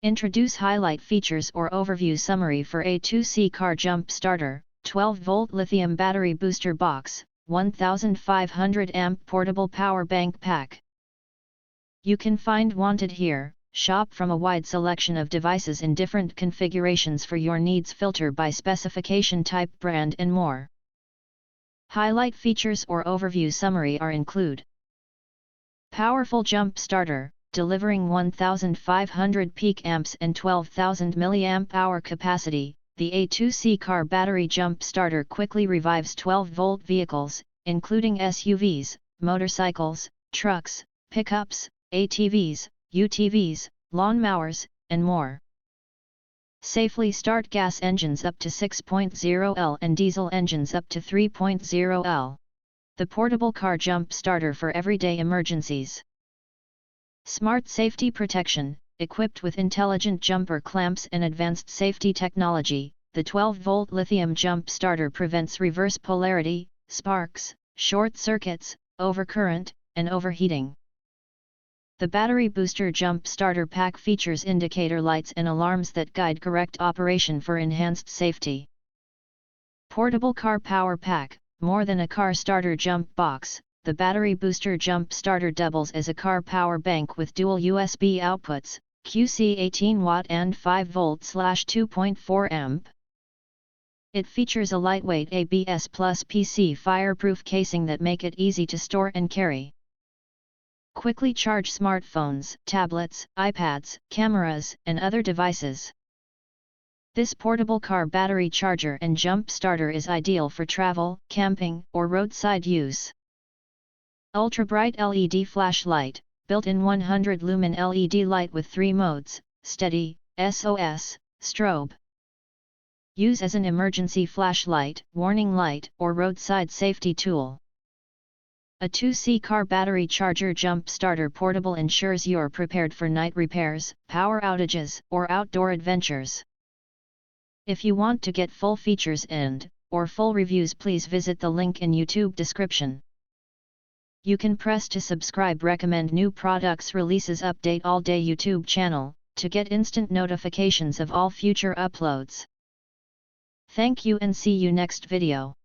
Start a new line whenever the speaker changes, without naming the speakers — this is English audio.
Introduce highlight features or overview summary for A2C car jump starter, 12-volt lithium battery booster box, 1500 amp portable power bank pack. You can find wanted here. Shop from a wide selection of devices in different configurations for your needs, filter by specification, type, brand and more. Highlight features or overview summary are include: powerful jump starter, delivering 1500 peak amps and 12,000 mAh capacity. The A2C car battery jump starter quickly revives 12-volt vehicles, including SUVs, motorcycles, trucks, pickups, ATVs, UTVs, lawnmowers, and more. Safely start gas engines up to 6.0 L and diesel engines up to 3.0 L. The portable car jump starter for everyday emergencies. Smart safety protection, equipped with intelligent jumper clamps and advanced safety technology. The 12-volt lithium jump starter prevents reverse polarity, sparks, short circuits, overcurrent, and overheating. The battery booster jump starter pack features indicator lights and alarms that guide correct operation for enhanced safety. Portable car power pack, more than a car starter jump box. The battery booster jump starter doubles as a car power bank with dual USB outputs, QC 18W and 5V/2.4 amp. It features a lightweight ABS plus PC fireproof casing that make it easy to store and carry. Quickly charge smartphones, tablets, iPads, cameras, and other devices. This portable car battery charger and jump starter is ideal for travel, camping, or roadside use. Ultra bright LED flashlight, built-in 100 lumen LED light with 3 modes: steady, SOS, strobe. Use as an emergency flashlight, warning light, or roadside safety tool. A2C car battery charger jump starter portable ensures you're prepared for night repairs, power outages, or outdoor adventures. If you want to get full features or full reviews, please visit the link in YouTube description. You can press to subscribe, recommend new products releases, update all day YouTube channel, to get instant notifications of all future uploads. Thank you and see you next video.